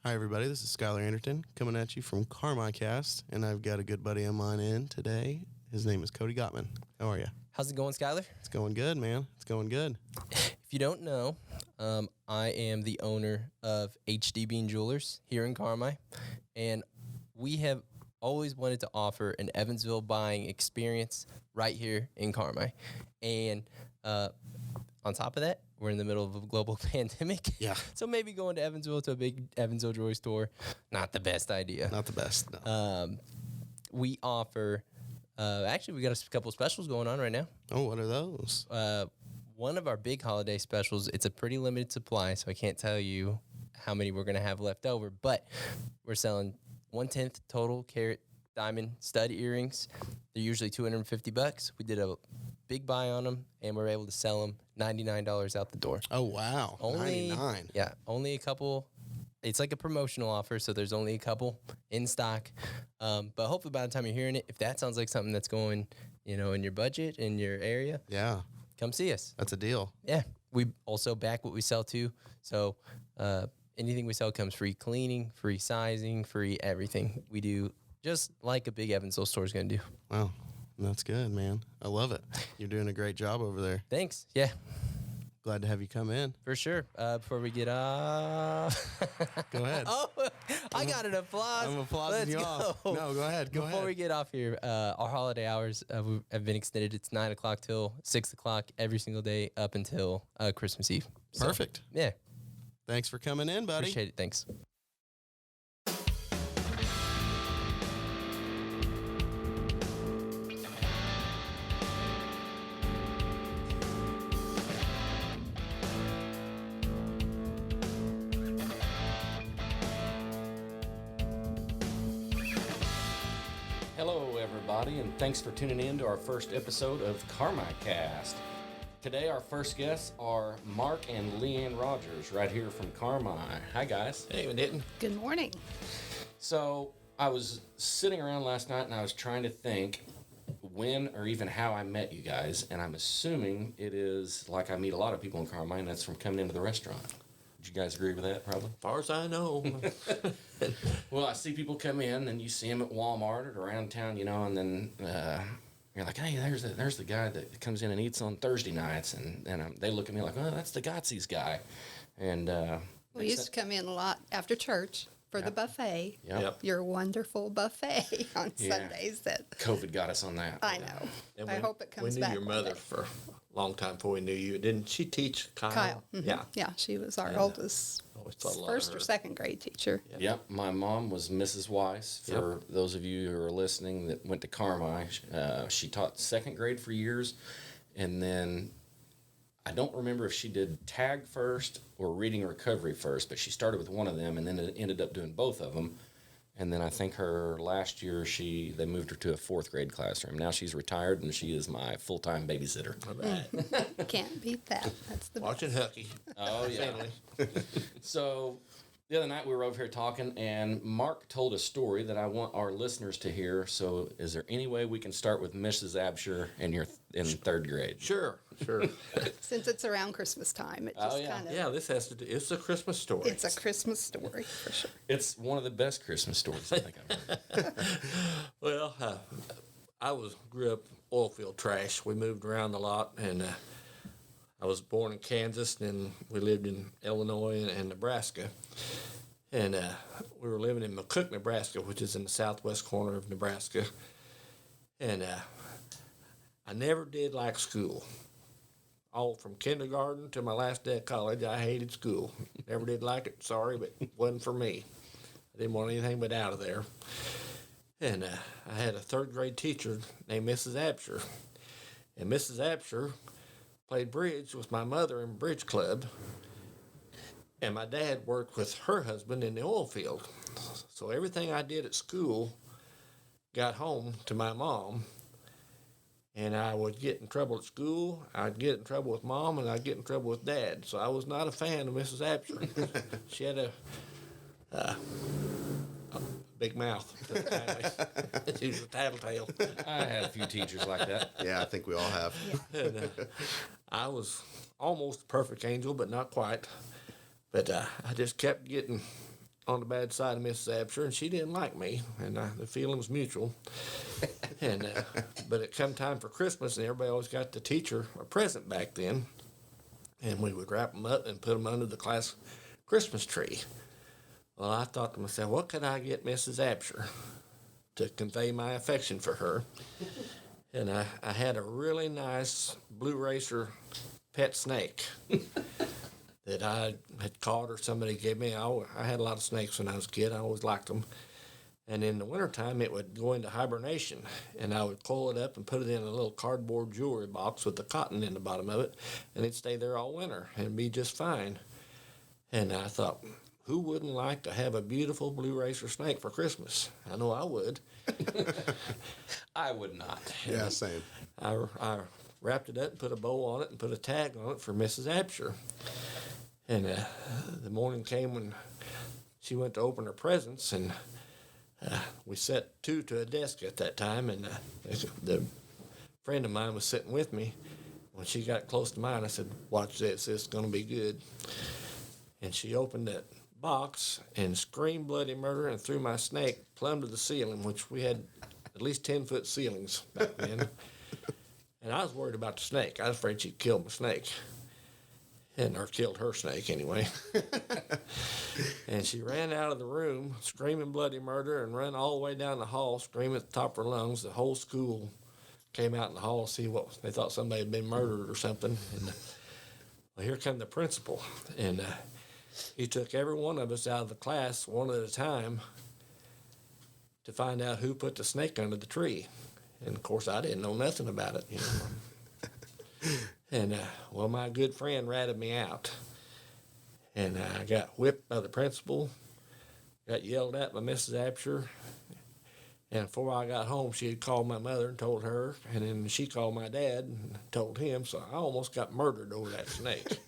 Hi, everybody. This is Skylar Anderton coming at you from Carmicast, and I've got a good buddy of mine in today. His name is Cody Gottman. How are you? How's it going, Skylar? It's going good, man. It's going good. If you don't know, I am the owner of HD Bean Jewelers here in Carmi, and we have always wanted to offer an Evansville buying experience right here in Carmi. And on top of that, we're in the middle of a global pandemic. Yeah. So maybe going to Evansville to a big Evansville jewelry store, not the best idea. Not the best, no. We offer, actually, we got a couple of specials going on right now. Oh, what are those? One of our big holiday specials, it's a pretty limited supply, so I can't tell you how many we're going to have left over, but we're selling 1/10 total carat diamond stud earrings. They're usually $250. We did a big buy on them, and we're able to sell them $99 out the door. Oh, wow. Only, 99. Yeah, only a couple. It's like a promotional offer, so there's only a couple in stock. But hopefully by the time you're hearing it, if that sounds like something that's going, in your budget, in your area, Yeah, come see us. that's a deal. Yeah. We also back what we sell too. So anything we sell comes free cleaning, free sizing, free everything. We do just like a big Evansville store is going to do. Wow, that's good, man. I love it. You're doing a great job over there. Thanks. Yeah, Glad to have you come in. for sure. Before we get off. Go ahead. Oh, I got an applause. I'm applauding you off. No, go ahead. Go Before ahead. we get off here, our holiday hours have been extended. It's 9 o'clock till 6 o'clock every single day up until Christmas Eve. So, Perfect. yeah. Thanks for coming in, buddy. Appreciate it. Thanks. Hello, everybody, and thanks for tuning in to our first episode of Carmicast. Today, our first guests are Mark and LeAnn Rogers, right here from Carmi. Hi, guys. Hey, we didn't. Good morning. So, I was sitting around last night and I was trying to think when or even how I met you guys, and I'm assuming it is like I meet a lot of people in Carmi, and that's from coming into the restaurant. Would you guys agree with that, probably? As far as I know. Well, I see people come in, and you see them at Walmart or around town, and then you're like, hey, there's the guy that comes in and eats on Thursday nights, and they look at me like, oh, that's the Gotsy's guy. And We used to come in a lot after church for the buffet. Yep. Your wonderful buffet on Yeah. Sundays. That COVID got us on that. I know. And I hope it comes We knew back. your one mother day. for a long time before we knew you. Didn't she teach Kyle? Kyle. Mhm. Yeah. Yeah, she was our Yeah. oldest Always thought a lot first of or her. second grade teacher. Yep, my mom was Mrs. Weiss. For those of you who are listening that went to Carmi, she taught second grade for years, and then I don't remember if she did tag first or reading recovery first, but she started with one of them and then ended up doing both of them. And then I think her last year they moved her to a fourth grade classroom. Now she's retired and she is my full-time babysitter. All right. Can't beat that. That's the Watching Hooky. Oh yeah. So the other night we were over here talking, and Mark told a story that I want our listeners to hear. So, is there any way we can start with Mrs. Absher in third grade? Sure. Since it's around Christmas time, it just yeah. kind of Yeah, this has to do. It's a Christmas story. it's a Christmas story for sure. It's one of the best Christmas stories I think I've heard. Well, grew up oil field trash. We moved around a lot, and I was born in Kansas, and we lived in Illinois and Nebraska. And we were living in McCook, Nebraska, which is in the southwest corner of Nebraska. And I never did like school. All from kindergarten to my last day of college, I hated school. Never did like it. Sorry, but it wasn't for me. I didn't want anything but out of there. And I had a third grade teacher named Mrs. Absher. And Mrs. Absher played bridge with my mother in bridge club. And my dad worked with her husband in the oil field. So everything I did at school got home to my mom. And I would get in trouble at school, I'd get in trouble with mom, and I'd get in trouble with dad. So I was not a fan of Mrs. Absher. She had a big mouth. She was a tattletale. I had a few teachers like that. Yeah, I think we all have. And, I was almost a perfect angel, but not quite. But I just kept getting on the bad side of Mrs. Absher, and she didn't like me, and the feeling was mutual. And but it come time for Christmas, and everybody always got the teacher a present back then, and we would wrap them up and put them under the class Christmas tree. Well, I thought to myself, what could I get Mrs. Absher to convey my affection for her? And I had a really nice blue racer pet snake that I had caught or somebody gave me. I had a lot of snakes when I was a kid. I always liked them. And in the wintertime, it would go into hibernation, and I would coil it up and put it in a little cardboard jewelry box with the cotton in the bottom of it, and it'd stay there all winter and be just fine. And I thought, who wouldn't like to have a beautiful blue racer snake for Christmas? I know I would. I would not. Yeah, same. I wrapped it up and put a bow on it and put a tag on it for Mrs. Absher. And the morning came when she went to open her presents, and we set two to a desk at that time, and the friend of mine was sitting with me. When she got close to mine, I said, watch this, it's going to be good. And she opened that box and screamed bloody murder and threw my snake plumb to the ceiling, which we had at least 10-foot ceilings back then. And I was worried about the snake. I was afraid she'd kill my snake. Or killed her snake anyway. And she ran out of the room screaming bloody murder and ran all the way down the hall screaming at the top of her lungs. The whole school came out in the hall to see what they thought somebody had been murdered or something. And well, here come the principal. And he took every one of us out of the class one at a time to find out who put the snake under the tree. And of course, I didn't know nothing about it, you know. And well, my good friend ratted me out, and I got whipped by the principal, got yelled at by Mrs. Absher, and before I got home, she had called my mother and told her, and then she called my dad and told him, so I almost got murdered over that snake.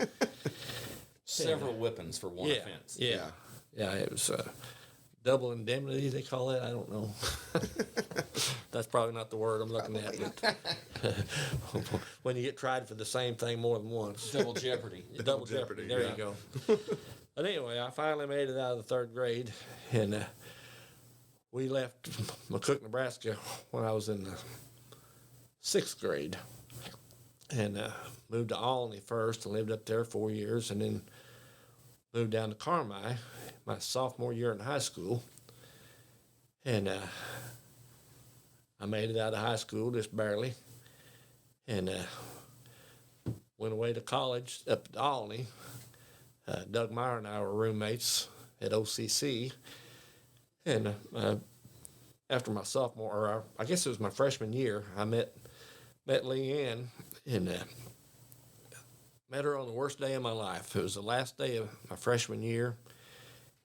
Several whippings for one offense. Yeah, it was double indemnity, they call it. I don't know. That's probably not the word I'm looking at. But when you get tried for the same thing more than once. Double jeopardy. Double jeopardy. There you go. But anyway, I finally made it out of the third grade, and we left McCook, Nebraska when I was in the sixth grade, and moved to Alney first and lived up there 4 years, and then moved down to Carmi my sophomore year in high school. And I made it out of high school just barely, and went away to college up at Alney. Doug Meyer and I were roommates at OCC, and after my sophomore, or I guess it was my freshman year, I met LeAnn, and met her on the worst day of my life. It was the last day of my freshman year,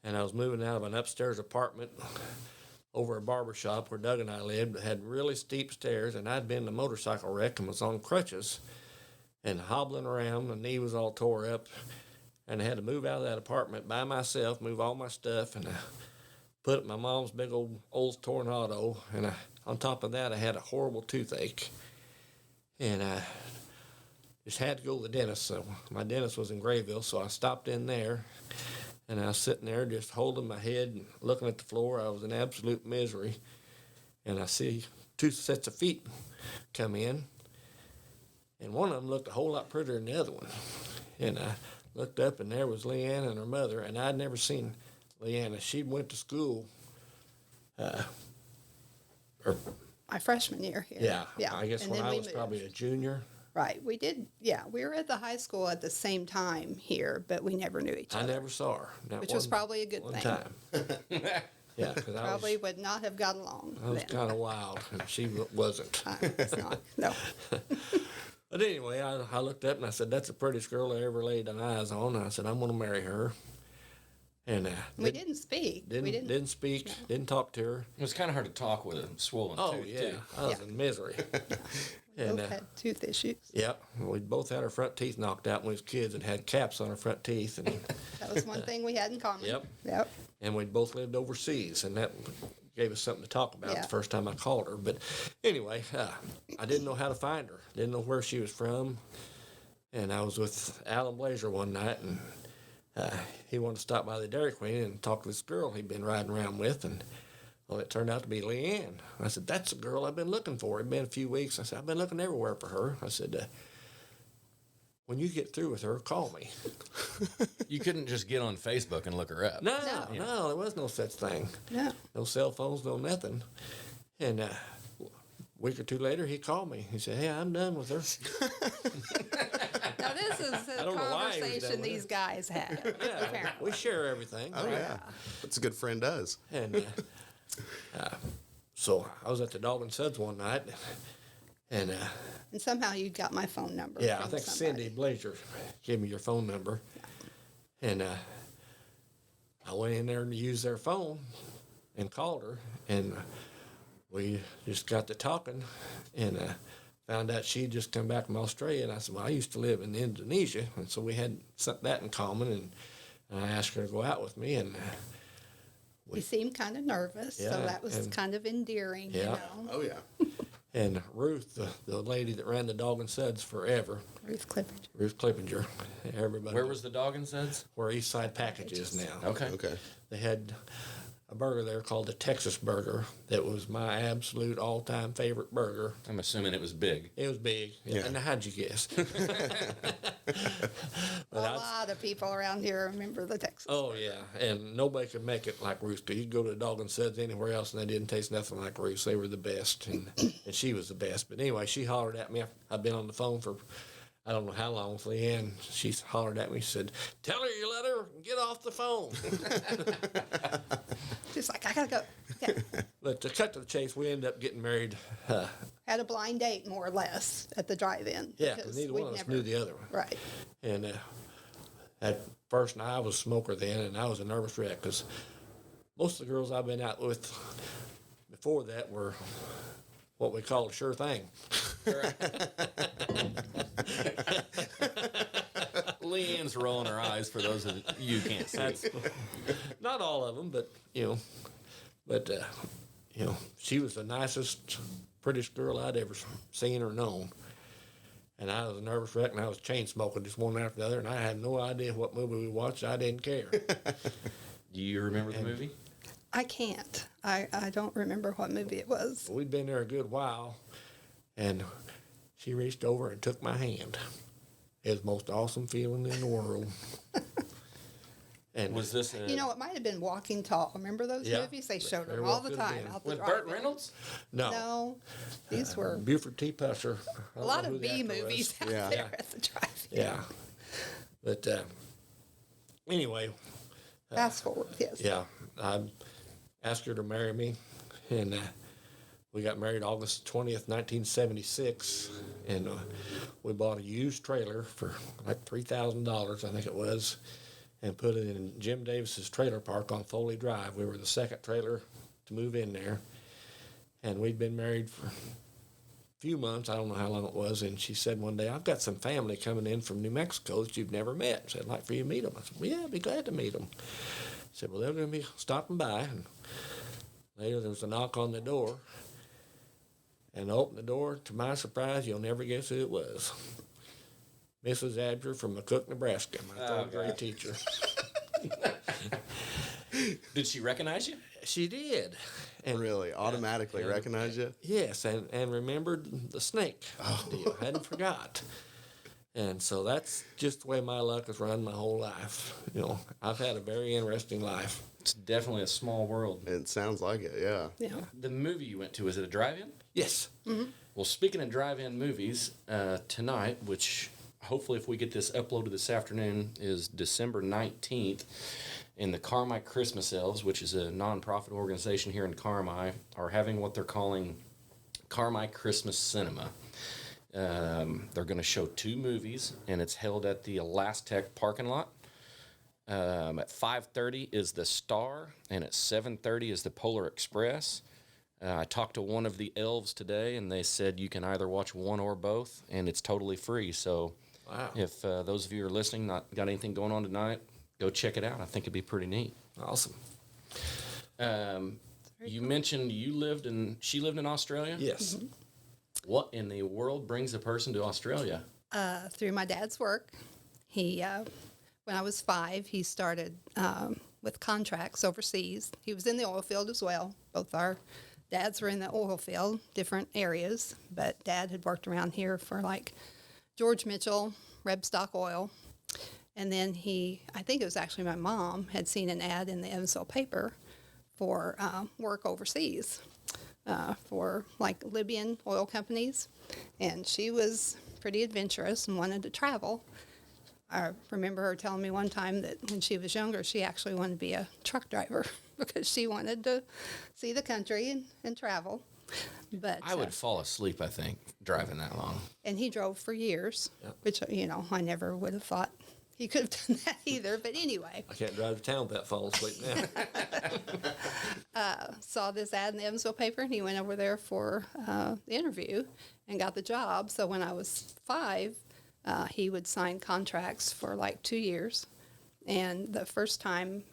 and I was moving out of an upstairs apartment over a barber shop where Doug and I lived. It had really steep stairs, and I'd been in a motorcycle wreck and was on crutches and hobbling around. My knee was all tore up, and I had to move out of that apartment by myself, move all my stuff, and put up my mom's big old Olds Tornado, and on top of that, I had a horrible toothache, and I just had to go to the dentist. So my dentist was in Grayville, so I stopped in there, and I was sitting there just holding my head and looking at the floor. I was in absolute misery, and I see two sets of feet come in, and one of them looked a whole lot prettier than the other one. And I looked up, and there was LeAnn and her mother, and I'd never seen LeAnn. She went to school, My freshman year here. yeah. I guess And when then I we was moved. probably a junior. Right. We did. Yeah. We were at the high school at the same time here, but we never knew each I other. never saw her. Not Which was one- probably a good one thing. time. Yeah, because Probably would not have got along I was then. kind of wild, and she wasn't. It's not. No. But anyway, I looked up and I said, "That's the prettiest girl I ever laid eyes on." And I said, "I'm going to marry her." And We didn't speak. We didn't speak, didn't talk to her. It was kind of hard to talk with a swollen Oh tooth, yeah, too. I was Yeah. in misery. Both And had tooth issues. yeah, we both had our front teeth knocked out when we was kids and had caps on our front teeth, and That was one thing we had in common. Yep. Yep. and we'd both lived overseas, and that gave us something to talk about Yeah. the first time I called her. But anyway, I didn't know how to find her, didn't know where she was from, and I was with Alan Blazer one night, and he wanted to stop by the Dairy Queen and talk to this girl he'd been riding around with, and well, it turned out to be LeAnn. I said, that's the girl I've been looking for. It'd been a few weeks. I said, I've been looking everywhere for her. I said, when you get through with her, call me. You couldn't just get on Facebook and look her up. No, there was no such thing. No. No cell phones, no nothing. And a week or two later, he called me. He said, hey, I'm done with her. Now, this is I a don't know why he was conversation done with these it. guys had. Yeah, apparently. we share everything. Oh yeah, that's a good friend does. And so I was at the Dog and Suds one night, and And somehow you got my phone number. yeah, I from think somebody. Cindy Blazer gave me your phone number, and I went in there and used their phone and called her, and we just got to talking, and found out she'd just come back from Australia, and I said, well, I used to live in Indonesia, and so we had that in common, and I asked her to go out with me, and You seemed kind of nervous, so Yeah, that was and- kind of endearing, Yeah. you know. Oh yeah. and Ruth, the lady that ran the Dog and Suds forever, Ruth Clifford. Ruth Clippinger, everybody. Where was the Dog and Suds? where Eastside Package is now. Okay. Okay. They had a burger there called the Texas Burger that was my absolute all-time favorite burger. I'm assuming it was big. It was big. Yeah. And how'd you guess? A lot of people around here remember the Texas. Oh, yeah. And nobody could make it like Ruth. You could go to the Dog and Suds anywhere else, and they didn't taste nothing like Ruth. They were the best, and she was the best. But anyway, she hollered at me. I've been on the phone for I don't know how long with LeAnn. She hollered at me. She said, tell her you let her get off the phone. Just like, I got to go. Okay. But to cut to the chase, we ended up getting married. Had a blind date, more or less, at the drive-in. Yeah, because neither one of us knew the other one. Right. And at first, I was a smoker then, and I was a nervous wreck because most of the girls I've been out with before that were what we call a sure thing. LeAnn's rolling her eyes for those of you who can't see. That's not all of them, but she was the nicest, prettiest girl I'd ever seen or known. And I was a nervous wreck, and I was chain smoking just one after the other, and I had no idea what movie we watched. I didn't care. Do you remember the movie? I can't. I don't remember what movie it was. We'd been there a good while, and she reached over and took my hand. It was the most awesome feeling in the world. And Was this You know, it might have been Walking Tall. Remember those Yeah. movies? They showed Very them well all the could have time been. out the with Burt drive-in. Reynolds? no, No, these were Buford T. Pusher. I a don't lot know who of the B actor was. movies out Yeah. there Yeah. at the drive-in. Yeah. But anyway, Fast forward, yes. yeah, I asked her to marry me, and we got married August 20th, 1976, and we bought a used trailer for like $3,000, I think it was, and put it in Jim Davis's trailer park on Foley Drive. We were the second trailer to move in there, and we'd been married for a few months. I don't know how long it was, and she said one day, I've got some family coming in from New Mexico that you've never met. She said, I'd like for you to meet them. I said, well, yeah, I'd be glad to meet them. She said, well, they're going to be stopping by, and later there was a knock on the door, and I opened the door. To my surprise, you'll never guess who it was. Mrs. Abger from McCook, Nebraska, my third grade teacher. Did she recognize you? She did. And Really, automatically recognize you. yes, and remembered the snake deal. Hadn't forgot. And so that's just the way my luck has run my whole life. You know, I've had a very interesting life. It's definitely a small world. It sounds like it. Yeah. Yeah. The movie you went to, was it a drive-in? Yes. Well, speaking of drive-in movies, tonight, which hopefully if we get this uploaded this afternoon, is December 19th, and the Carmi Christmas Elves, which is a nonprofit organization here in Carmi, are having what they're calling Carmi Christmas Cinema. They're going to show 2 movies, and it's held at the Elastec parking lot. At 5:30 is the Star, and at 7:30 is the Polar Express. I talked to one of the elves today, and they said you can either watch one or both, and it's totally free. So Wow. if those of you are listening, not got anything going on tonight, go check it out. I think it'd be pretty neat. Awesome. You mentioned she lived in Australia? Yes. What in the world brings a person to Australia? Through my dad's work, he when I was 5, he started with contracts overseas. He was in the oil field as well. Both our dads were in the oil field, different areas, but Dad had worked around here for like George Mitchell, Rebstock Oil. And then I think it was actually my mom, had seen an ad in the Evansville paper for work overseas for like Libyan oil companies. And she was pretty adventurous and wanted to travel. I remember her telling me one time that when she was younger, she actually wanted to be a truck driver because she wanted to see the country and travel. But I would fall asleep, I think, driving that long. and he drove for years, Yep. which, I never would have thought he could have done that either. But anyway, I can't drive to town without falling asleep now. saw this ad in the Evansville paper, and he went over there for the interview and got the job. So when I was 5, he would sign contracts for like 2 years. And the first time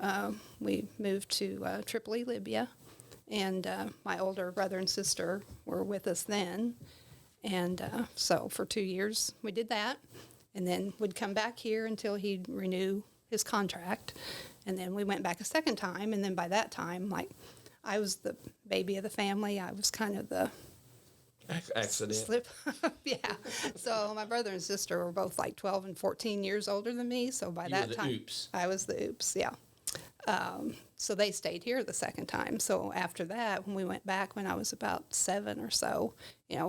we moved to Tripoli, Libya, and my older brother and sister were with us then. And so for 2 years we did that, and then would come back here until he'd renew his contract. And then we went back a second time, and then by that time, like, I was the baby of the family. I was kind of the Accident. slip. Yeah. So my brother and sister were both like 12 and 14 years older than me. So by You were that the time, oops. I was the oops. Yeah. So they stayed here the second time. So after that, when we went back when I was about 7 or so,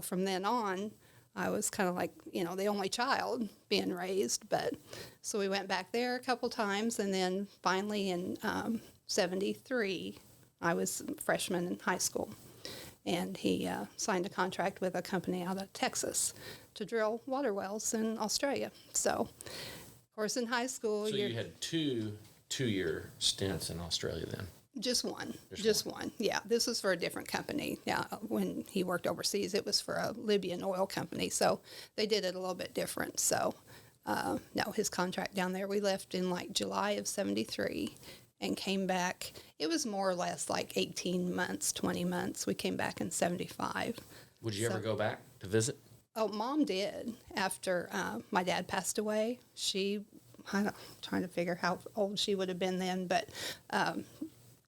from then on, I was kind of like, the only child being raised. But so we went back there a couple times, and then finally in 73, I was a freshman in high school. And he signed a contract with a company out of Texas to drill water wells in Australia. So, of course, in high school, So you had two-year stints in Australia then? just one. Just one. Yeah, this was for a different company. Yeah, when he worked overseas, it was for a Libyan oil company. So they did it a little bit different. So, no, his contract down there, we left in like July of 73. And came back, it was more or less like 18 months, 20 months. We came back in 75. Would you ever go back to visit? Oh, Mom did. After my dad passed away, I'm trying to figure how old she would have been then, but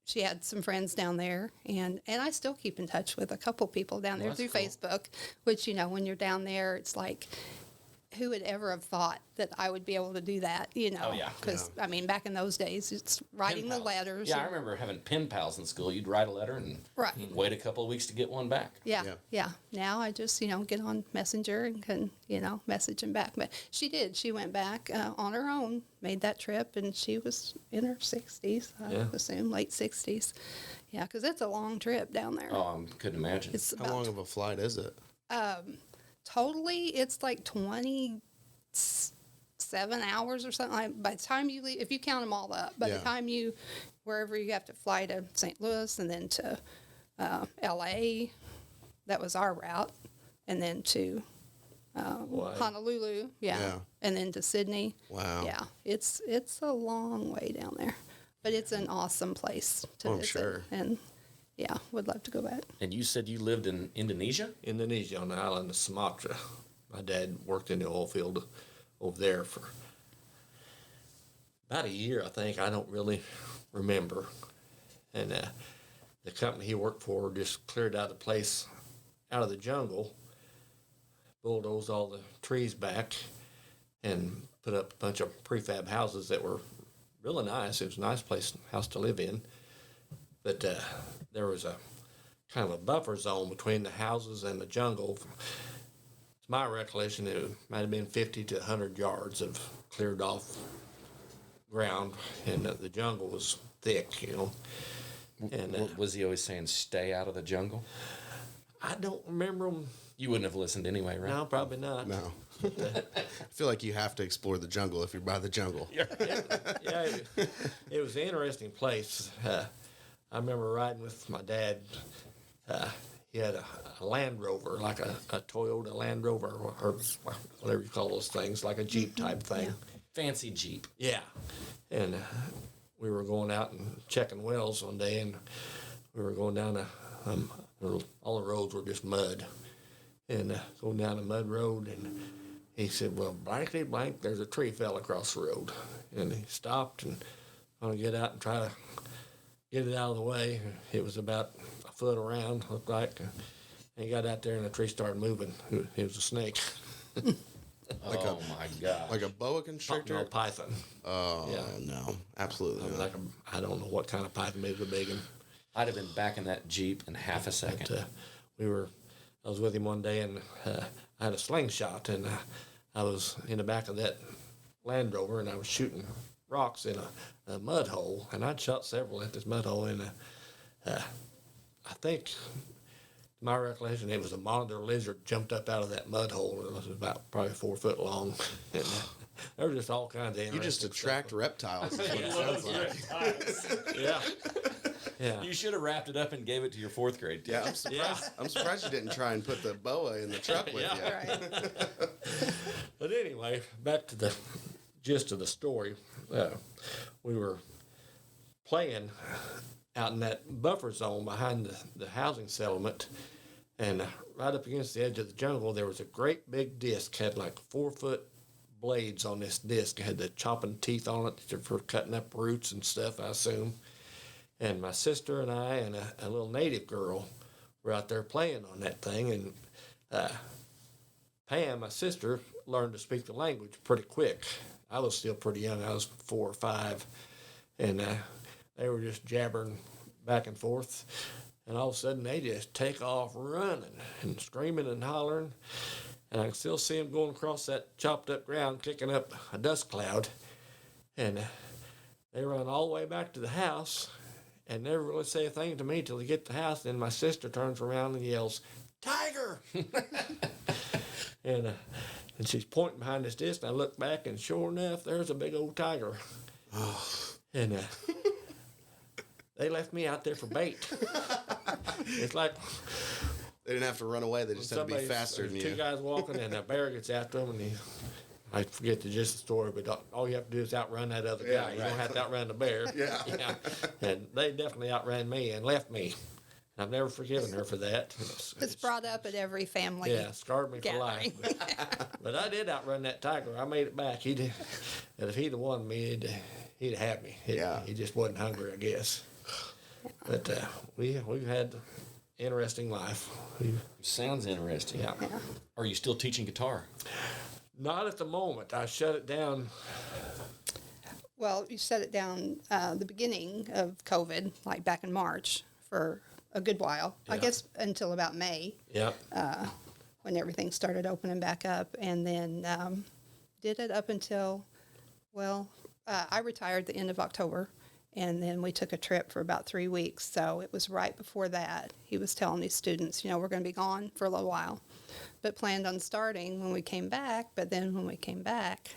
she had some friends down there. And I still keep in touch with a couple people down there Well, through that's cool. Facebook, which, when you're down there, it's like, who would ever have thought that I would be able to do that, Oh, yeah. Because, I mean, back in those days, it's writing Pen the pals. letters. Yeah, I and- remember having pen pals in school. You'd write a letter and Right. wait a couple of weeks to get one back. Yeah. Now I just, get on Messenger and can, message him back. But she did. She went back on her own, made that trip, and she was in her 60s, I Yeah. assume, late 60s. Yeah, because it's a long trip down there. Oh, I couldn't imagine. It's How long of a flight is it? totally, it's like 27 hours or something. Like, by the time you leave, if you count them all up, by Yeah. the time wherever you have to fly to St. Louis and then to L.A., that was our route, and then to Hawaii. Honolulu, Yeah. and then to Sydney. Wow. Yeah, it's a long way down there, but it's an awesome place to Oh, I'm visit. sure. And yeah, would love to go back. And you said you lived in Indonesia? Indonesia, on the island of Sumatra. My dad worked in the oil field over there for about a year, I think. I don't really remember. And the company he worked for just cleared out the place out of the jungle, bulldozed all the trees back, and put up a bunch of prefab houses that were really nice. It was a nice house to live in. But there was a kind of a buffer zone between the houses and the jungle. It's my recollection, it might have been 50 to 100 yards of cleared off ground, and the jungle was thick, And Was he always saying, stay out of the jungle? I don't remember them. You wouldn't have listened anyway, right? No, probably not. No. I feel like you have to explore the jungle if you're by the jungle. Yeah, it was an interesting place. I remember riding with my dad. He had a Land Rover, like a Toyota Land Rover, or whatever you call those things, like a Jeep type thing. Fancy Jeep. Yeah. And we were going out and checking wells one day, and we were going down all the roads were just mud. And going down a mud road, and he said, well, blankety blank, there's a tree fell across the road. And he stopped and going to get out and try to get it out of the way. It was about a foot around, looked like. And he got out there and the tree started moving. It was a snake. Oh my God! Like a boa constrictor? No, python. Oh, Yeah. no. Absolutely not. Like I don't know what kind of python, maybe it was a big one. I'd have been back in that Jeep in half a second. But, I was with him one day, and I had a slingshot, and I was in the back of that Land Rover, and I was shooting rocks in a mud hole, and I'd shot several at this mud hole, and I think, to my recollection, it was a monitor lizard jumped up out of that mud hole. It was about probably 4 foot long, and there were just all kinds of You just interesting attract reptiles, is what it sounds like. stuff. Yeah. Yeah. You should have wrapped it up and gave it to your fourth grade. Yeah, I'm surprised. I'm surprised you didn't try and put the boa in the truck with Yeah. you. Right. But anyway, back to the gist of the story. We were playing out in that buffer zone behind the housing settlement, and right up against the edge of the jungle, there was a great big disc, had like 4 foot blades on this disc. It had the chopping teeth on it for cutting up roots and stuff, I assume. And my sister and I and a little native girl were out there playing on that thing. And Pam, my sister, learned to speak the language pretty quick. I was still pretty young. I was 4 or 5. And they were just jabbering back and forth. And all of a sudden, they just take off running and screaming and hollering. And I can still see them going across that chopped up ground, kicking up a dust cloud. And they run all the way back to the house and never really say a thing to me till they get to the house. Then my sister turns around and yells, "Tiger!" and she's pointing behind this disc. And I look back, and sure enough, there's a big old tiger. And they left me out there for bait. It's like They didn't have to run away. They just had to be faster than two you. guys walking, and a bear gets after them, and I forget the gist of the story, but all you have to do is outrun that other guy. You don't have to outrun the bear. Yeah. And they definitely outran me and left me. And I've never forgiven her for that. It's brought up at every family. Yeah, scarred me for life. gathering. But I did outrun that tiger. I made it back. He did. And if he'd have won me, he'd have had me. He just wasn't hungry, I guess. But we've had interesting life. Sounds interesting. Yeah. Are you still teaching guitar? Not at the moment. I shut it down. Well, you shut it down the beginning of COVID, like back in March, for a good while. I Yeah. guess until about May, Yeah. when everything started opening back up, and then did it up until, I retired the end of October, and then we took a trip for about 3 weeks. So it was right before that. He was telling these students, we're going to be gone for a little while, but planned on starting when we came back. But then when we came back,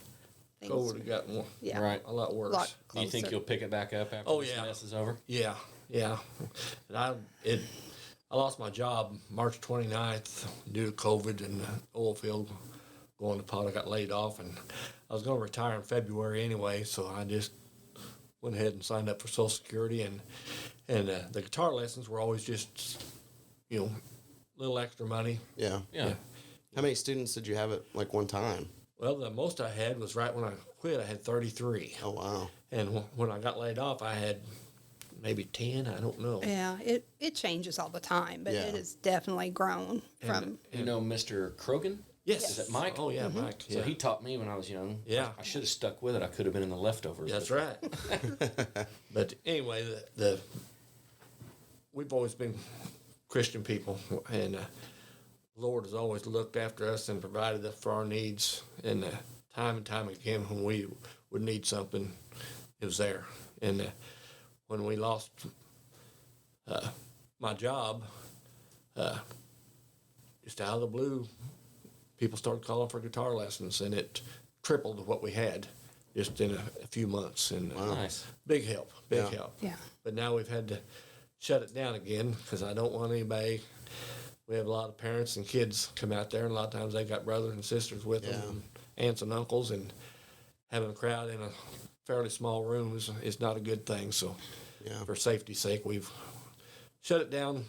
things, COVID had gotten yeah, Right. a lot worse. lot Do you think closer. you'll pick it back up after Oh, this yeah. mess is over? Yeah. And I lost my job March 29th due to COVID and the oil field going to pot. I got laid off, and I was going to retire in February anyway, so I just went ahead and signed up for Social Security, and the guitar lessons were always just, little extra money. Yeah. Yeah. How many students did you have at like one time? Well, the most I had was right when I quit. I had 33. Oh, wow. And when I got laid off, I had maybe 10. I don't know. Yeah, it changes all the time, but Yeah. it has definitely grown from. You know Mr. Krogan? Yes. Is it Mike? Oh, yeah, Mike. So Yeah. he taught me when I was young. Yeah. I should have stuck with it. I could have been in the leftovers. That's right. But anyway, we've always been Christian people, and the Lord has always looked after us and provided us for our needs. And time again, when we would need something, it was there. And when we lost my job, just out of the blue, people started calling for guitar lessons, and it tripled what we had just in a few months. And Nice. big help. Yeah. Yeah. But now we've had to shut it down again because I don't want anybody. We have a lot of parents and kids come out there, and a lot of times they got brothers and sisters with them, and aunts and uncles, and having a crowd in a fairly small room is not a good thing. So, Yeah. for safety's sake, we've shut it down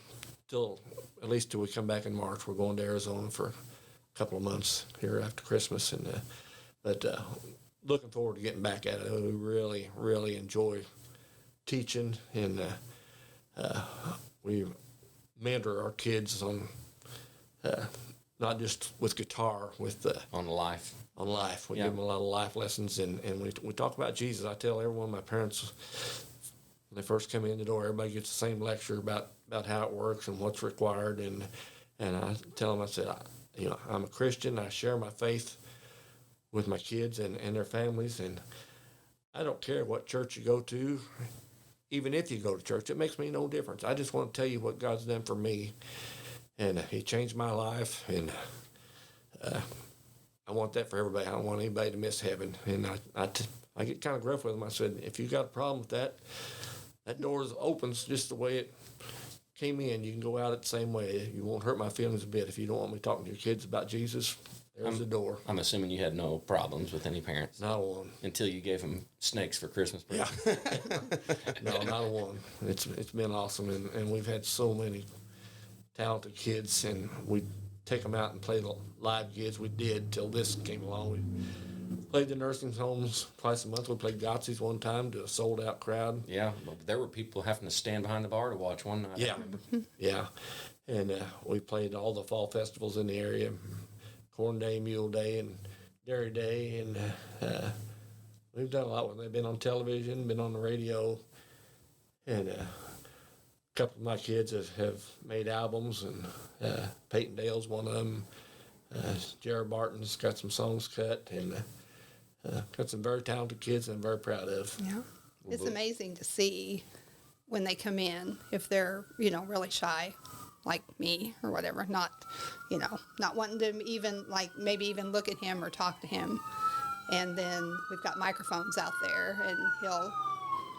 till at least till we come back in March. We're going to Arizona for a couple of months here after Christmas, and but looking forward to getting back at it. We really, really enjoy teaching, and we mentor our kids on not just with guitar, with On life. on life. We Yeah. give them a lot of life lessons, and we talk about Jesus. I tell every one of my parents when they first come in the door, everybody gets the same lecture about how it works and what's required, and I tell them, I said, I'm a Christian. I share my faith with my kids and their families, and I don't care what church you go to, even if you go to church, it makes me no difference. I just want to tell you what God's done for me, and He changed my life, and I want that for everybody. I don't want anybody to miss heaven. And I get kind of gruff with them. I said, if you got a problem with that, that door opens just the way it came in. You can go out it the same way. You won't hurt my feelings a bit. If you don't want me talking to your kids about Jesus, there's the door. I'm assuming you had no problems with any parents Not a one. until you gave them snakes for Christmas. Yeah. No, not a one. It's been awesome, and we've had so many talented kids, and we take them out and play the live gigs. We did till this came along. We played the nursing homes twice a month. We played Gotzi's one time to a sold-out crowd. Yeah, but there were people having to stand behind the bar to watch one night. Yeah, yeah. And we played all the fall festivals in the area, Corn Day, Mule Day, and Dairy Day, and we've done a lot with them. They've been on television, been on the radio, and a couple of my kids have made albums, and Peyton Dale's one of them. Jared Barton's got some songs cut, and got some very talented kids I'm very proud of. Yeah. It's amazing to see when they come in, if they're, really shy, like me or whatever, not wanting to even, maybe even look at him or talk to him. And then we've got microphones out there, and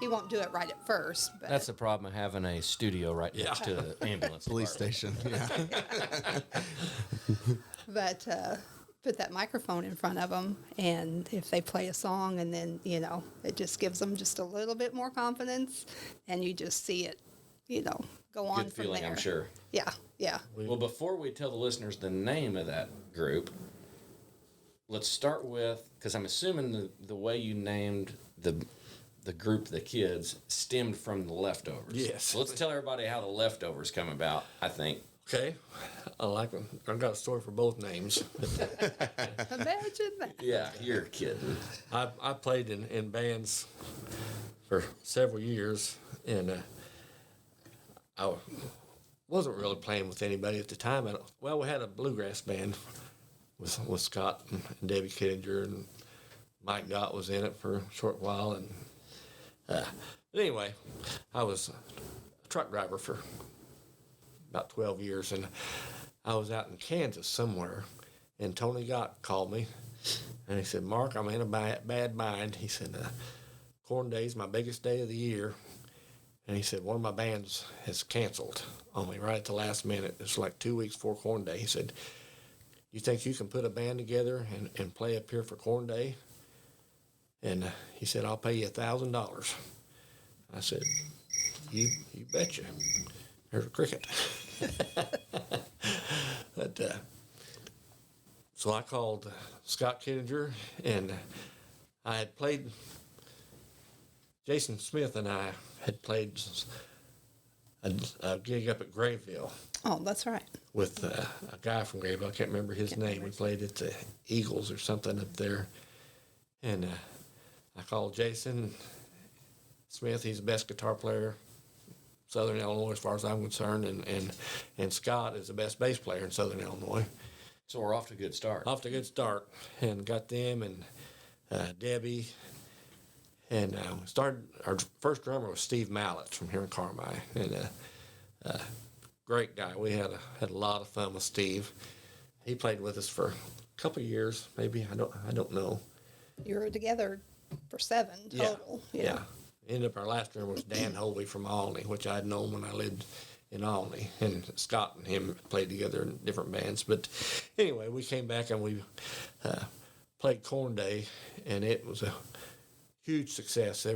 he won't do it right at first. But That's the problem of having a studio right next to the ambulance Police department. station. Yeah. But put that microphone in front of them, and if they play a song, and then it just gives them just a little bit more confidence, and you just see it, go on Good from feeling, there. I'm sure. Yeah, yeah. Well, before we tell the listeners the name of that group, let's start with, because I'm assuming the way you named the group, the kids, stemmed from the Leftovers. Yes. So let's tell everybody how the Leftovers come about, I think. Okay, I like them. I've got a story for both names. Imagine that. Yeah, you're kidding. I played in bands for several years, and I wasn't really playing with anybody at the time. We had a bluegrass band with Scott and Debbie Kittinger, and Mike Gott was in it for a short while. And but anyway, I was a truck driver for about 12 years, and I was out in Kansas somewhere, and Tony Gott called me, and he said, Mark, I'm in a bad mind. He said, Corn Day's my biggest day of the year, and he said, one of my bands has canceled on me right at the last minute. It's like 2 weeks before Corn Day. He said, you think you can put a band together and play up here for Corn Day? And he said, I'll pay you $1,000. I said, you betcha. There's a cricket. But, so I called Scott Kittinger, and I had played, Jason Smith and I had played a gig up at Grayville Oh, that's right. with a guy from Grayville. I can't remember his name. We played at the Eagles or something up there. And I called Jason Smith. He's the best guitar player Southern Illinois, as far as I'm concerned, and Scott is the best bass player in Southern Illinois. So we're off to a good start. Off to a good start, and got them and Debbie, and we started. Our first drummer was Steve Mallett from here in Carmi, and great guy. We had a lot of fun with Steve. He played with us for a couple of years, maybe. I don't know. You were together for 7 total. Yeah. Ended up our last drummer was Dan Holby from Alney, which I'd known when I lived in Alney, and Scott and him played together in different bands. But anyway, we came back and we played Corn Day, and it was a huge success.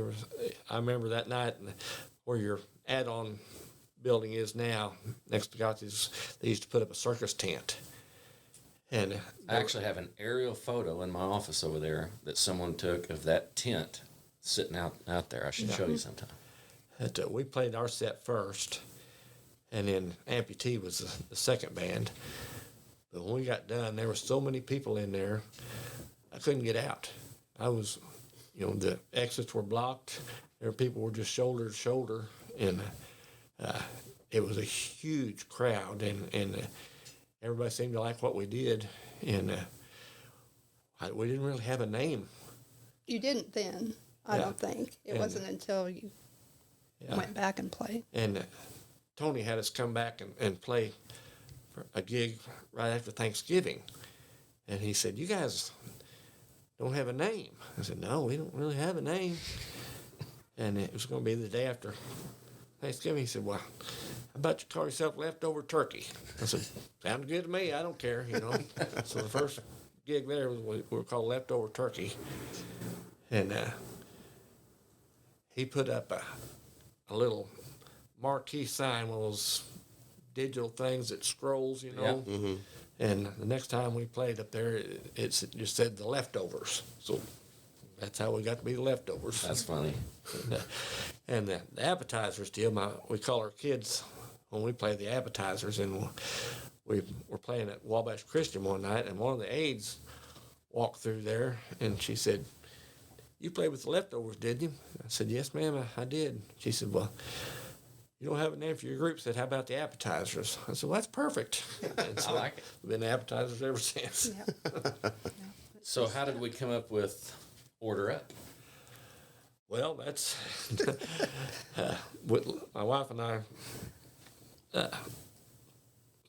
I remember that night where your add-on building is now, next to Gothi's, they used to put up a circus tent. And I actually have an aerial photo in my office over there that someone took of that tent sitting out there. I should show you sometime. we played our set first, and then Amputee was the second band. But when we got done, there were so many people in there, I couldn't get out. I was, the exits were blocked. There were people were just shoulder to shoulder, and it was a huge crowd, and everybody seemed to like what we did, and we didn't really have a name. You didn't then, I don't think. It wasn't until you went back and played. And Tony had us come back and play for a gig right after Thanksgiving. And he said, "You guys don't have a name." I said, "No, we don't really have a name." And it was going to be the day after Thanksgiving. He said, "Well, how about you call yourself Leftover Turkey?" I said, "Sounds good to me. I don't care, So the first gig there was we were called Leftover Turkey. And he put up a little marquee sign, one of those digital things that scrolls, And the next time we played up there, it just said the Leftovers. So that's how we got to be the Leftovers. That's funny. And the appetizers deal, we call our kids when we play the appetizers. And we were playing at Wabash Christian one night, and one of the aides walked through there, and she said, "You played with the Leftovers, did you?" I said, "Yes, ma'am, I did." She said, "Well, you don't have a name for your group." Said, "How about the appetizers?" I said, "Well, that's perfect." And so I like it. We've been the appetizers ever since. Yeah. So how did we come up with Order Up? Well, that's my wife and I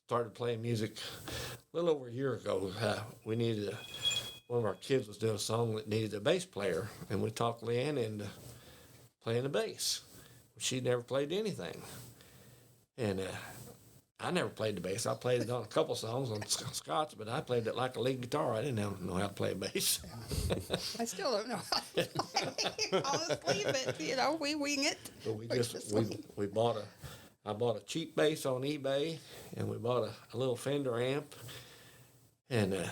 started playing music a little over a year ago. We needed one of our kids was doing a song that needed a bass player, and we talked LeAnn into playing the bass. She'd never played anything, and I never played the bass. I played it on a couple songs on Scott's, but I played it like a lead guitar. I didn't know how to play bass. I still don't know how to play. I'll just leave it, we wing it. So we bought I bought a cheap bass on eBay, and we bought a little Fender amp, and the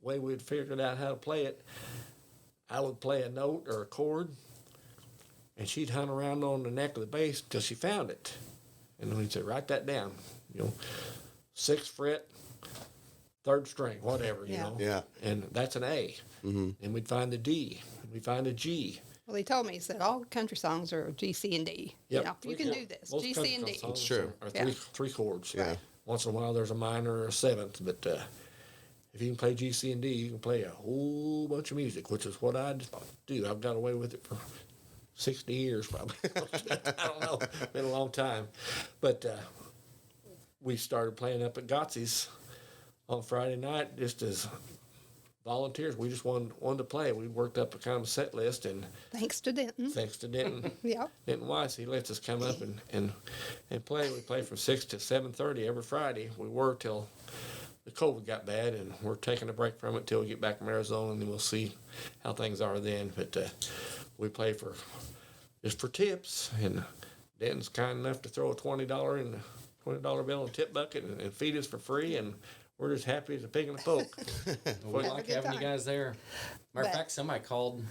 way we'd figured out how to play it, I would play a note or a chord, and she'd hunt around on the neck of the bass till she found it. And we'd say, "Write that down, 6th fret, 3rd string, whatever, Yeah. Yeah. And that's an A. Mm-hmm. And we'd find a D, and we'd find a G. Well, he told me, he said, all country songs are G, C, and D. Yep. You can do this. Most G, country C, and D. songs True. Are Yeah. three chords. Yeah. Once in a while, there's a minor or a 7th, but if you can play G, C, and D, you can play a whole bunch of music, which is what I do. I've got away with it for 60 years, probably. I don't know. It's been a long time. But we started playing up at Gotzi's on Friday night just as volunteers. We just wanted to play. We worked up a kind of a set list, and Thanks to Denton. thanks to Denton. Yeah. Denton Weiss, he lets us come up and play. We play from 6 to 7:30 every Friday. We were till the COVID got bad, and we're taking a break from it till we get back from Arizona, and then we'll see how things are then. But we play just for tips, and Denton's kind enough to throw a $20 bill in a tip bucket and feed us for free, and we're just happy as a pig in a poke. We Have a like good having you time. guys there. Matter of But- fact, somebody called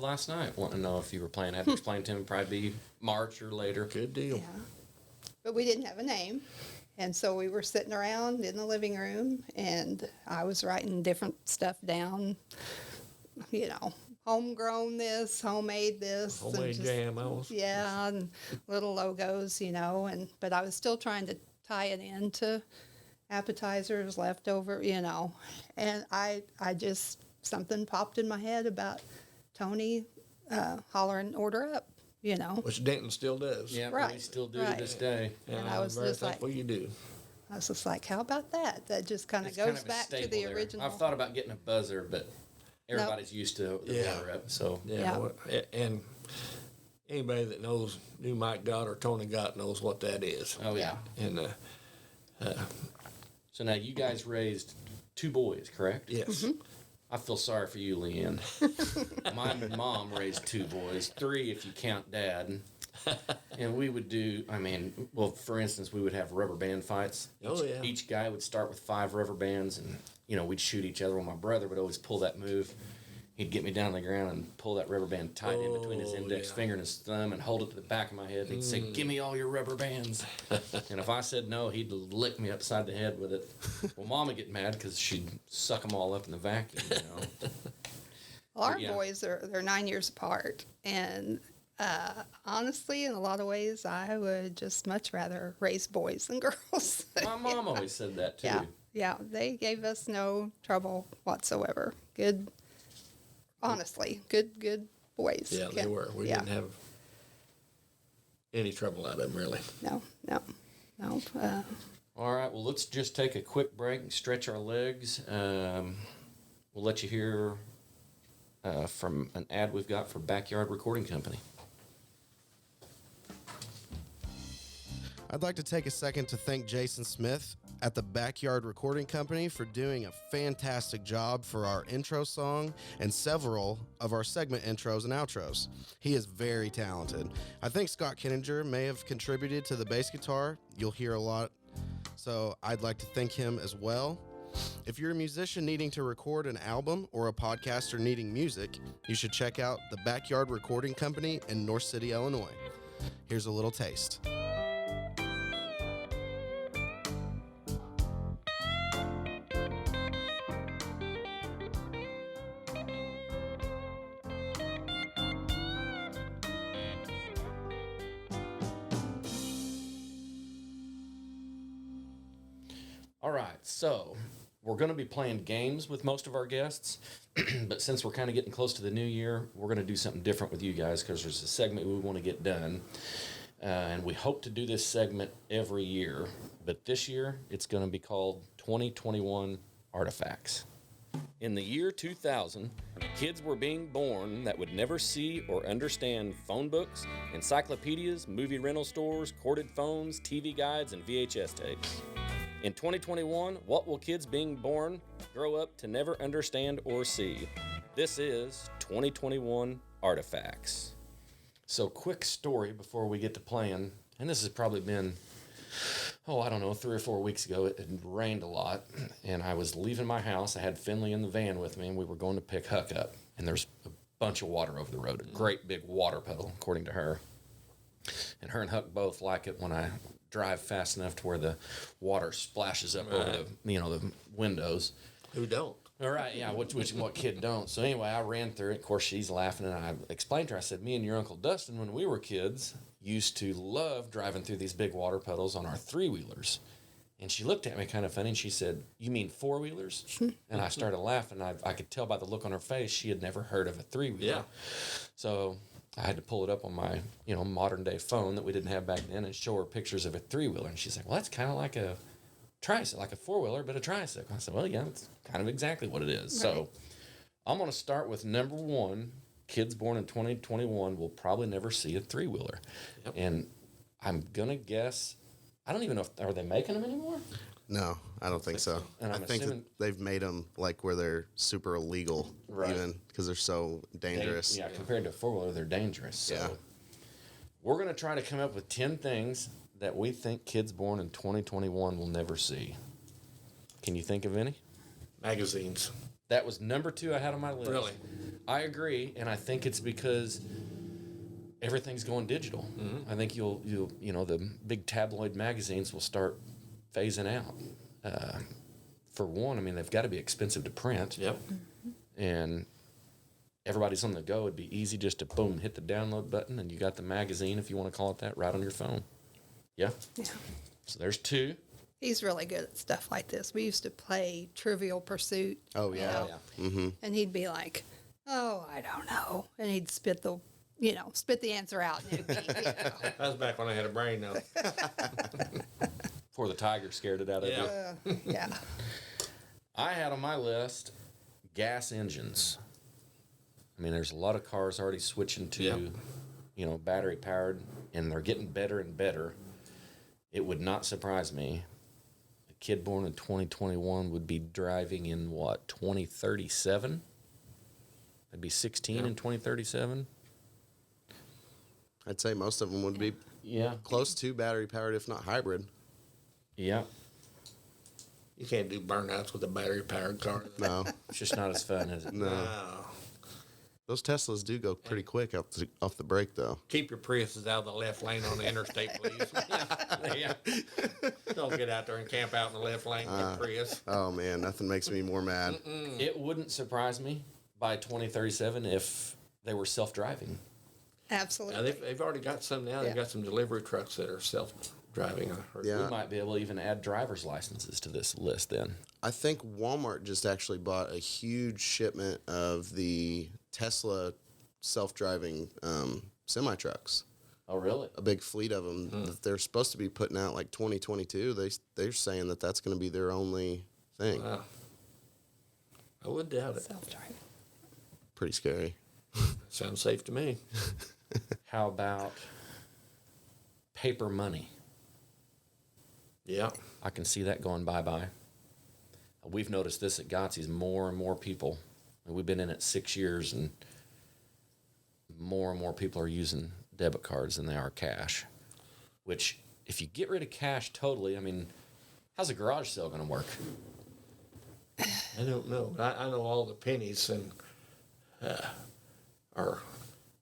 last night wanting to know if you were playing. I had to explain to him probably be March or later. Good deal. Yeah. But we didn't have a name. And so we were sitting around in the living room, and I was writing different stuff down, homegrown this, homemade this. and Homemade just- jam, Yeah, and little logos, but I was still trying to tie it into appetizers, leftover, and I just, something popped in my head about Tony hollering, "Order up," which Denton still does. Yeah, we Right, still do to right. this day. And I I'm was very just like- thankful you do. I was just like, how about that? That just kind of It's goes kind of a back to staple the there. original. I've thought about getting a buzzer, but everybody's used to the Yeah. Order Up. So Yeah. And anybody that knows knew Mike Gott or Tony Gott knows what that is. oh yeah. And So now you guys raised 2 boys, correct? yes, Mm-hmm. I feel sorry for you, LeAnn. My mom raised 2 boys, 3 if you count Dad. And we would do, well, for instance, we would have rubber band fights. Each guy would start with 5 rubber bands, and, we'd shoot each other. Well, my brother would always pull that move. He'd get me down on the ground and pull that rubber band tight in between his index finger and his thumb and hold it to the back of my head. He'd say, "Give me all your rubber bands." And if I said no, he'd lick me upside the head with it. Well, Mom would get mad because she'd suck them all up in the vacuum, Well, our boys they're 9 years apart, and honestly, in a lot of ways, I would just much rather raise boys than girls. My mom always said that too. Yeah, they gave us no trouble whatsoever. Good. Honestly, good boys. Yeah, they were. We didn't have any trouble out of them, really. No. All right, well, let's just take a quick break and stretch our legs. We'll let you hear from an ad we've got for Backyard Recording Company. I'd like to take a second to thank Jason Smith at the Backyard Recording Company for doing a fantastic job for our intro song and several of our segment intros and outros. He is very talented. I think Scott Kenninger may have contributed to the bass guitar. You'll hear a lot, so I'd like to thank him as well. If you're a musician needing to record an album or a podcaster needing music, you should check out the Backyard Recording Company in North City, Illinois. Here's a little taste. All right, so we're going to be playing games with most of our guests, but since we're kind of getting close to the new year, we're going to do something different with you guys because there's a segment we want to get done, and we hope to do this segment every year, but this year it's going to be called 2021 Artifacts. In the year 2000, kids were being born that would never see or understand phone books, encyclopedias, movie rental stores, corded phones, TV guides, and VHS tapes. In 2021, what will kids being born grow up to never understand or see? This is 2021 Artifacts. So, quick story before we get to playing, and this has probably been, 3 or 4 weeks ago. It had rained a lot, and I was leaving my house. I had Finley in the van with me, and we were going to pick Huck up, and there's a bunch of water over the road, a great big water puddle, according to her. And her and Huck both like it when I drive fast enough to where the water splashes up over the windows. Who don't? All right, yeah, what kid don't? So anyway, I ran through it. Of course, she's laughing, and I explained to her, I said, me and your Uncle Dustin, when we were kids, used to love driving through these big water puddles on our 3-wheelers. And she looked at me kind of funny, and she said, "You mean 4-wheelers?" And I started laughing. I could tell by the look on her face she had never heard of a 3-wheeler. Yeah. So I had to pull it up on my, modern day phone that we didn't have back then and show her pictures of a 3-wheeler. And she's like, "Well, that's kind of like a tricycle, like a 4-wheeler, but a tricycle." I said, "Well, yeah, that's kind of exactly what it is." Right. So I'm going to start with number 1. Kids born in 2021 will probably never see a 3-wheeler. Yep. And I'm going to guess, I don't even know are they making them anymore? No, I don't think so. And I think that they've made them like where they're super illegal, right, even because they're so dangerous. Compared to a 4-wheeler, they're dangerous. So we're going to try to come up with 10 things that we think kids born in 2021 will never see. Can you think of any? Magazines. That was number 2 I had on my list. Really? I agree, and I think it's because everything's going digital. Mm-hmm. I think you'll the big tabloid magazines will start phasing out. For one, they've got to be expensive to print. Yep. And everybody's on the go. It'd be easy just to boom, hit the download button, and you got the magazine, if you want to call it that, right on your phone. Yeah? Yeah. So there's 2. He's really good at stuff like this. We used to play Trivial Pursuit. Oh, yeah. Mm-hmm. And he'd be like, "Oh, I don't know." And he'd spit the answer out. And it'd be, That was back when I had a brain, though. Before the tiger scared it out of you. Yeah. I had on my list gas engines. There's a lot of cars already switching to, battery powered, and they're getting better and better. It would not surprise me. A kid born in 2021 would be driving in 2037? That'd be 16 in 2037. I'd say most of them would be Yeah. close to battery powered, if not hybrid. Yeah. You can't do burnouts with a battery powered car. No, It's just not as fun, is it? no. No. Those Teslas do go pretty quick off the brake, though. Keep your Priuses out of the left lane on the interstate, please. Yeah. Don't get out there and camp out in the left lane with a Prius. Oh man, nothing makes me more mad. It wouldn't surprise me by 2037 if they were self-driving. Absolutely. They've already got some now. They've Yeah. got some delivery trucks that are self-driving. I heard. Yeah. We might be able to even add driver's licenses to this list then. I think Walmart just actually bought a huge shipment of the Tesla self-driving semi-trucks. Oh, really? A big fleet of them that they're supposed to be putting out like 2022. They're saying that that's going to be their only thing. Wow. I would doubt it. Self-driving. Pretty scary. Sounds safe to me. How about paper money? Yeah. I can see that going bye-bye. We've noticed this at Gotsy's, more and more people. We've been in it 6 years, and more people are using debit cards than they are cash. Which, if you get rid of cash totally, I mean, how's a garage sale going to work? I don't know. I know all the pennies and are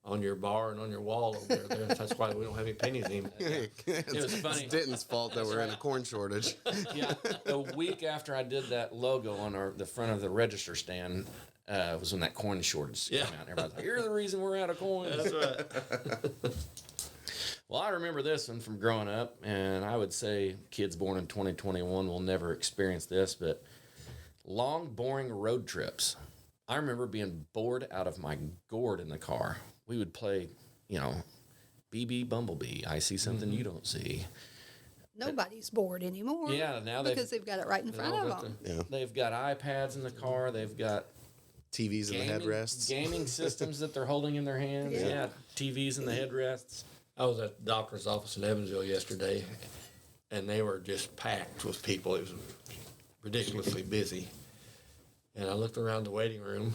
on your bar and on your wall over there. That's why we don't have any pennies anymore. It was funny. It's Denton's fault that we're in a corn shortage. Yeah, a week after I did that logo on the front of the register stand, was when that coin shortage came out. Everybody's like, "You're the reason we're out of coins." That's right. Well, I remember this one from growing up, and I would say kids born in 2021 will never experience this, but long, boring road trips. I remember being bored out of my gourd in the car. We would play, BB Bumblebee, I See Something You Don't See. Nobody's bored anymore. Yeah, now because they've got it right in front all of got them. Yeah. They've got iPads in the car. They've got TVs in the headrests. gaming systems that they're holding in their hands. Yeah. Yeah, TVs in the headrests. I was at the doctor's office in Evansville yesterday, and they were just packed with people. It was ridiculously busy. And I looked around the waiting room,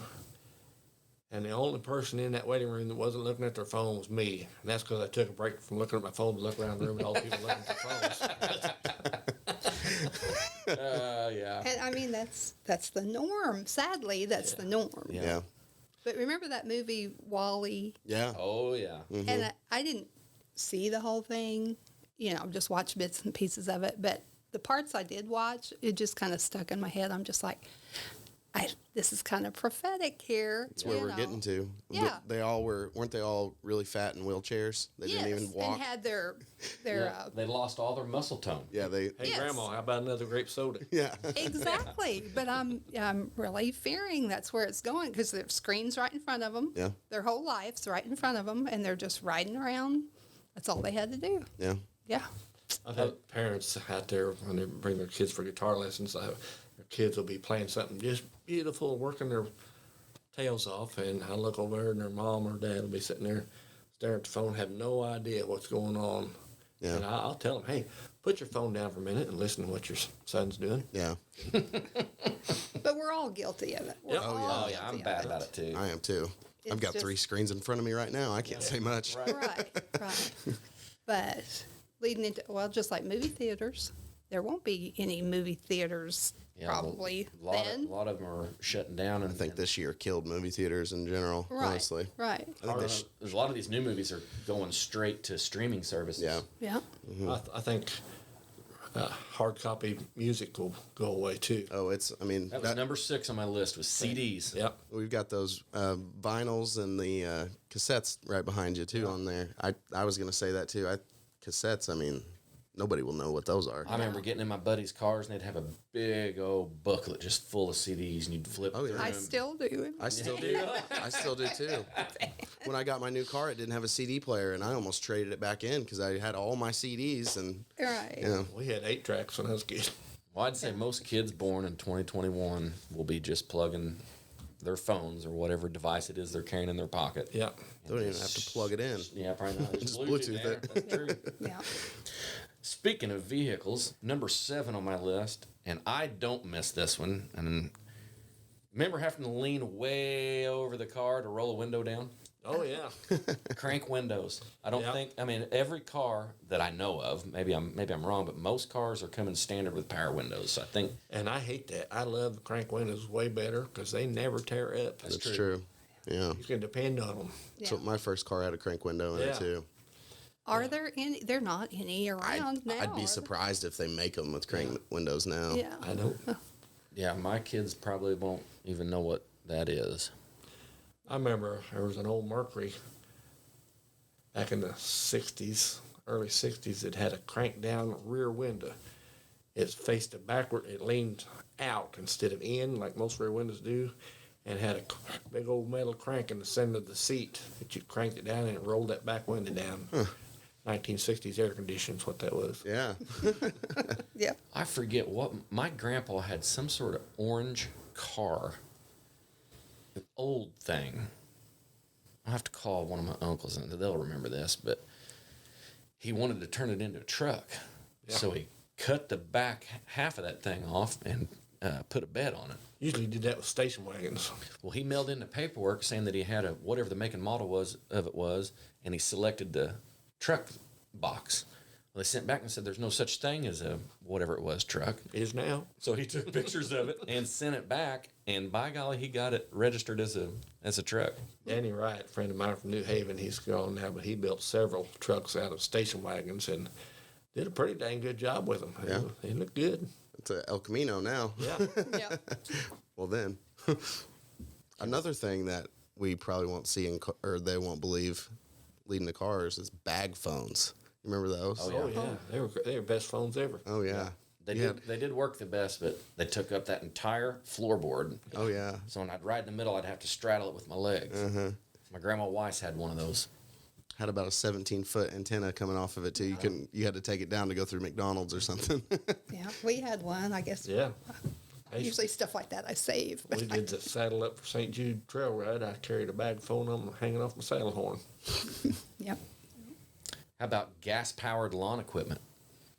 and the only person in that waiting room that wasn't looking at their phone was me. And that's because I took a break from looking at my phone to look around the room and all the people looking at their phones. Yeah. And I mean, that's the norm. Sadly, that's the norm. Yeah. But remember that movie Wall-E? Yeah. Oh, yeah. And I didn't see the whole thing. Just watched bits and pieces of it. But the parts I did watch, it just kind of stuck in my head. I'm just like, this is kind of prophetic here. That's where we're getting to. Yeah. They all weren't they all really fat in wheelchairs? They didn't even walk. And had their They lost all their muscle tone. Yeah, they. Hey, Yes. Grandma, how about another grape soda? Yeah. exactly. But I'm really fearing that's where it's going because there's screens right in front of them. Yeah. Their whole life's right in front of them, and they're just riding around. That's all they had to do. Yeah. Yeah. I've had parents out there when they bring their kids for guitar lessons. Their kids will be playing something just beautiful, working their tails off, and I look over there, and their mom or dad will be sitting there staring at the phone, have no idea what's going on. Yeah. And I'll tell them, hey, put your phone down for a minute and listen to what your son's doing. Yeah. But we're all guilty of it. We're Yep. all Oh, yeah. guilty I'm of bad about it, too. I am too. It's I've got just- 3 screens in front of me right now. I can't say much. Right. But leading into, just like movie theaters, there won't be any movie theaters probably a lot then. Of, a lot of them are shutting down. And I think this year killed movie theaters in general, Right. honestly. Right. I think there's a lot of these new movies are going straight to streaming services. yeah. Yeah. I think hard copy music will go away too. Oh, That was number 6 on my list was CDs. Yep. we've got those vinyls and the cassettes right behind you too on there. I was going to say that too. Cassettes, nobody will know what those are. I remember getting in my buddies' cars and they'd have a big old booklet just full of CDs and you'd flip Oh, yeah. through I them. still do. I still do. I still do too. When I got my new car, it didn't have a CD player, and I almost traded it back in because I had all my CDs, and Right. We had 8 tracks when I was a kid. Well, I'd say most kids born in 2021 will be just plugging their phones or whatever device it is they're carrying in their pocket. Yep. they don't even have to plug it in. Yeah, probably not. Just Bluetooth there. it. That's true. Yeah. Speaking of vehicles, number 7 on my list, and I don't miss this one. And remember having to lean way over the car to roll a window down? Oh, yeah. Crank windows. I don't Yep. think. I mean, every car that I know of, maybe I'm wrong, but most cars are coming standard with power windows. So I think And I hate that. I love the crank windows way better because they never tear up. That's true. Yeah. You can depend on them. So my first car had a crank window in it Yeah. too. Are there any? They're not any around now. I'd be are surprised if they make them with crank windows now. they? Yeah. I don't. yeah, my kids probably won't even know what that is. I remember there was an old Mercury back in the 60s, early 60s, that had a crank down rear window. It faced it backward. It leaned out instead of in like most rear windows do, and had a big old metal crank in the center of the seat that you cranked it down and it rolled that back window down. 1960s air conditioning's what that was. Yeah. Yep. I forget what my grandpa had some sort of orange car, an old thing. I'll have to call one of my uncles and they'll remember this, but he wanted to turn it into a truck. Yeah. So he cut the back half of that thing off and put a bed on it. Usually did that with station wagons. Well, he mailed in the paperwork saying that he had a whatever the make and model was, and he selected the truck box. Well, they sent back and said there's no such thing as a whatever it was truck. Is now. So he took pictures of it and sent it back, and by golly, he got it registered as a truck. Danny Wright, a friend of mine from New Haven, he's gone now, but he built several trucks out of station wagons and did a pretty dang good job with them. Yeah. They look good. It's a El Camino now. Yeah. Yep. Well, then, another thing that we probably won't see or they won't believe leading the cars is bag phones. You remember those? Oh, Oh yeah, they were best phones ever. Oh, yeah. They Yeah. did work the best, but they took up that entire floorboard. Oh, yeah. So when I'd ride in the middle, I'd have to straddle it with my legs. My grandma Weiss had one of those. Had about a 17-foot antenna coming off of it too. You had to take it down to go through McDonald's or something. Yeah. We had one. I guess. Yeah. I used Usually stuff like that I save. We did the saddle up for St. Jude trail ride. I carried a bag phone on hanging off my saddle horn. Yep. How about gas-powered lawn equipment?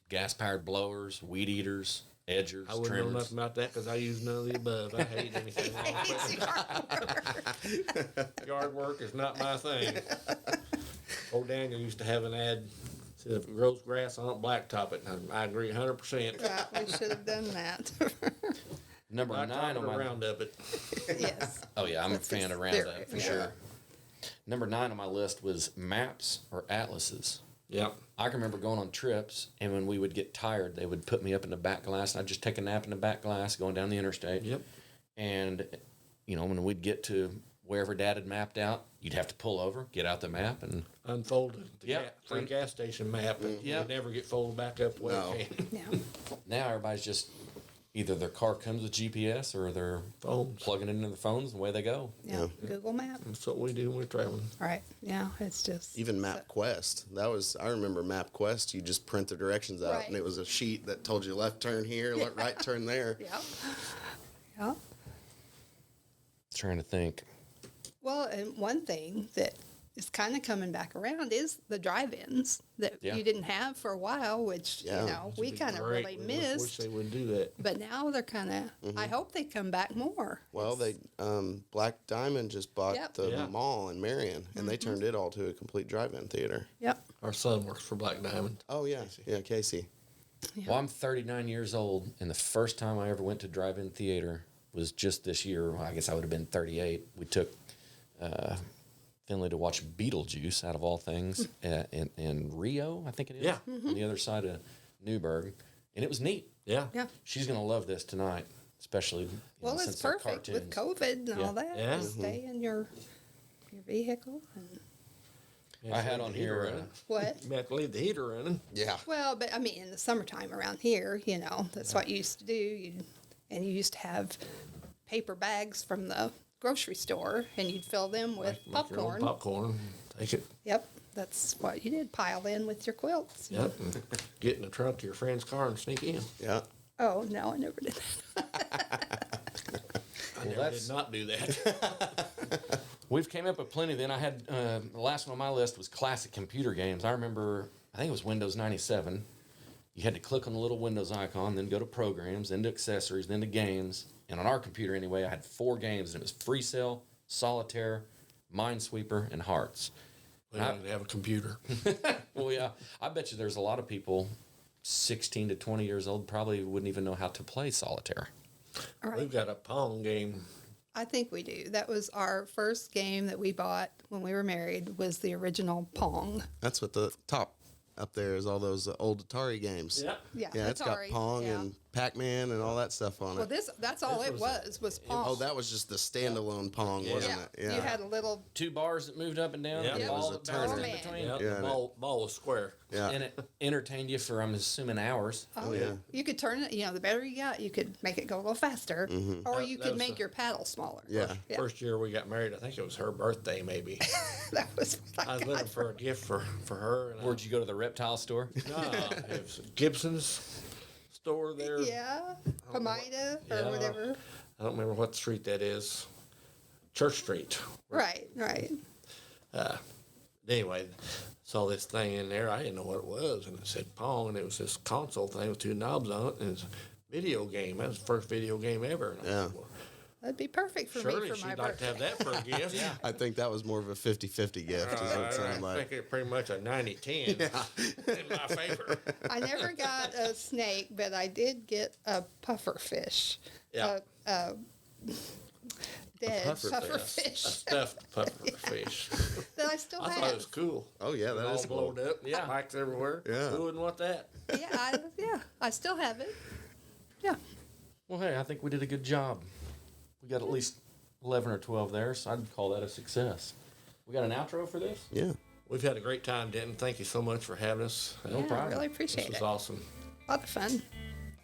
Gas-powered blowers, weed eaters, edgers, I wouldn't know trimmers. nothing about that because I use none of the above. I hate anything like that. Yard work is not my thing. Old Daniel used to have an ad, said if it grows grass on it, blacktop it. And I agree 100%. Yeah, we should have done that. Number 9 Blacktop on it or my Roundup it. Yes. Oh yeah, I'm a That's fan his of Roundup theory, for yeah. sure. Number 9 on my list was maps or atlases. Yep. I can remember going on trips, and when we would get tired, they would put me up in the back glass, and I'd just take a nap in the back glass going down the interstate. Yep. And, you know, when we'd get to wherever Dad had mapped out, you'd have to pull over, get out the map, and Unfolded the Yep. free gas station map. And Yep. It never get folded back up the way No. it can. Yeah. now everybody's just either their car comes with GPS or they're Phones. plugging it into their phones, and away they go. Yeah. Google Map. That's what we do when we're traveling. Right. Yeah. It's just Even MapQuest. I remember MapQuest. You just print the directions out, Right. and it was a sheet that told you left turn here, right turn there. Yeah. Yeah. Trying to think. Well, and one thing that is kind of coming back around is the drive-ins that Yeah. you didn't have for a while, which Yeah. you know we It'd be kind of great. really We wish missed. they would do that. But now they're kind of. I hope they come back more. Well, they Black Diamond just bought Yep. the Yeah. mall in Marion, and they turned it all to a complete drive-in theater. Yep. Our son works for Black Diamond. Oh yeah, yeah, Casey. Well, I'm 39 years old, and the first time I ever went to drive-in theater was just this year. Well, I guess I would have been 38. We took Finley to watch Beetlejuice, out of all things, in Rio, I think it is. Yeah. On the other side of Newburgh. And it was neat. Yeah. Yeah. She's going to love this tonight, especially Well, since it's they're perfect with cartoons. COVID and Yeah. all that. Yeah. You stay in your vehicle and Yeah, I had so on the heater here, running. what? You may have to leave the heater running. Yeah. Well, but I mean, in the summertime around here, you know, that's what you used to do. You used to have paper bags from the grocery store, and you'd fill them with Make your own popcorn. popcorn. Take it. Yep, that's what you did. Pile in with your quilts. Yep. And get in the trunk of your friend's car and sneak in. Yeah. Oh no, I never did that. I never that's- did not do that. We've came up with plenty. Then I had the last one on my list was classic computer games. I remember, I think it was Windows 97. You had to click on the little Windows icon, then go to programs, then to accessories, then to games. And on our computer anyway, I had 4 games, and it was Free Cell, Solitaire, Minesweeper, and Hearts. We don't have a computer. Well, yeah, I bet you there's a lot of people 16 to 20 years old probably wouldn't even know how to play solitaire. All right. We've got a Pong game. I think we do. That was our first game that we bought when we were married, was the original Pong. That's what the top up there is, all those old Atari games. Yeah. Yeah, It's got Atari, Pong yeah. and Pac-Man and all that stuff on Well, it. that's all This it was Pong. Oh, that was just the standalone Pong, wasn't yeah. it? You had a little, 2 bars that moved up and down, Yeah. and It the was ball a that bounced turner. in Oh, between. Yeah, Yeah, the and ball was square. yeah. And it entertained you for, I'm assuming, hours. oh, yeah. You could turn it, the better you got, you could make it go a little faster, or you That could was make a- your paddle smaller. Yeah. Yeah. First year we got married, I think it was her birthday, maybe. That was what I I was got. looking for a gift for her. And Where'd you go to the reptile store? it was Gibson's store there. Yeah, Pomida or Yeah. whatever. I don't remember what street that is. Church Street. Right. Anyway, saw this thing in there. I didn't know what it was, and it said Pong, and it was this console thing with 2 knobs on it, and it's a video game. That was the first video game ever. And I Yeah. said, well, That'd be perfect for surely me for my she'd like to birthday. have that for a gift. Yeah. I think that was more of a 50-50 gift, is what it I sounded like. think it's pretty much a 90-10 in my favor. I never got a snake, but I did get a puffer fish. Yeah. A dead puffer puffer A fish stuffed puffer fish. that I still I have. thought it was cool. Oh, yeah, that All is cool. blown up. Yeah. Spikes everywhere. Yeah. Who wouldn't want that? I still have it. Yeah. Well, hey, I think we did a good job. We got at least 11 or 12 there, so I'd call that a success. We got an outro for this? Yeah. We've had a great time, Denton. Thank you so much for having us. Yeah, I problem. really This appreciate was it. awesome. A lot of fun.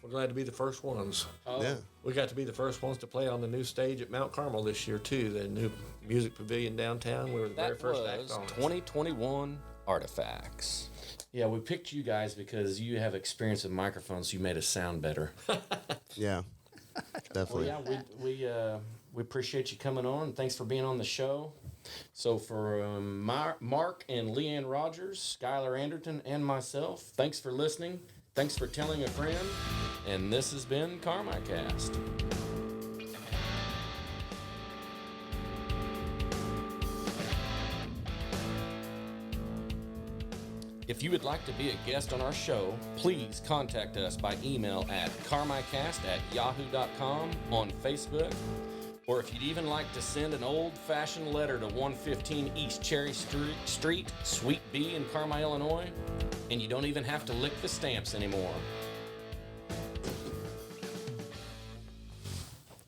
We're glad to be the first ones. Yeah. We got to be the first ones to play on the new stage at Mount Carmel this year, too. The new music pavilion downtown. We were the very That first act was on it. 2021 Artifacts. Yeah, we picked you guys because you have experience with microphones, so you made us sound better. Yeah. Well, Definitely. yeah, we appreciate you coming on. Thanks for being on the show. So for Mark and LeAnn Rogers, Skylar Anderton, and myself, thanks for listening. Thanks for telling a friend. And this has been Carmicast. If you would like to be a guest on our show, please contact us by email at carmicast@yahoo.com, on Facebook, or if you'd even like to send an old-fashioned letter to 115 East Cherry Street, Suite B in Carmi, Illinois, and you don't even have to lick the stamps anymore.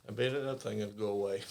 I bet that thing will go away.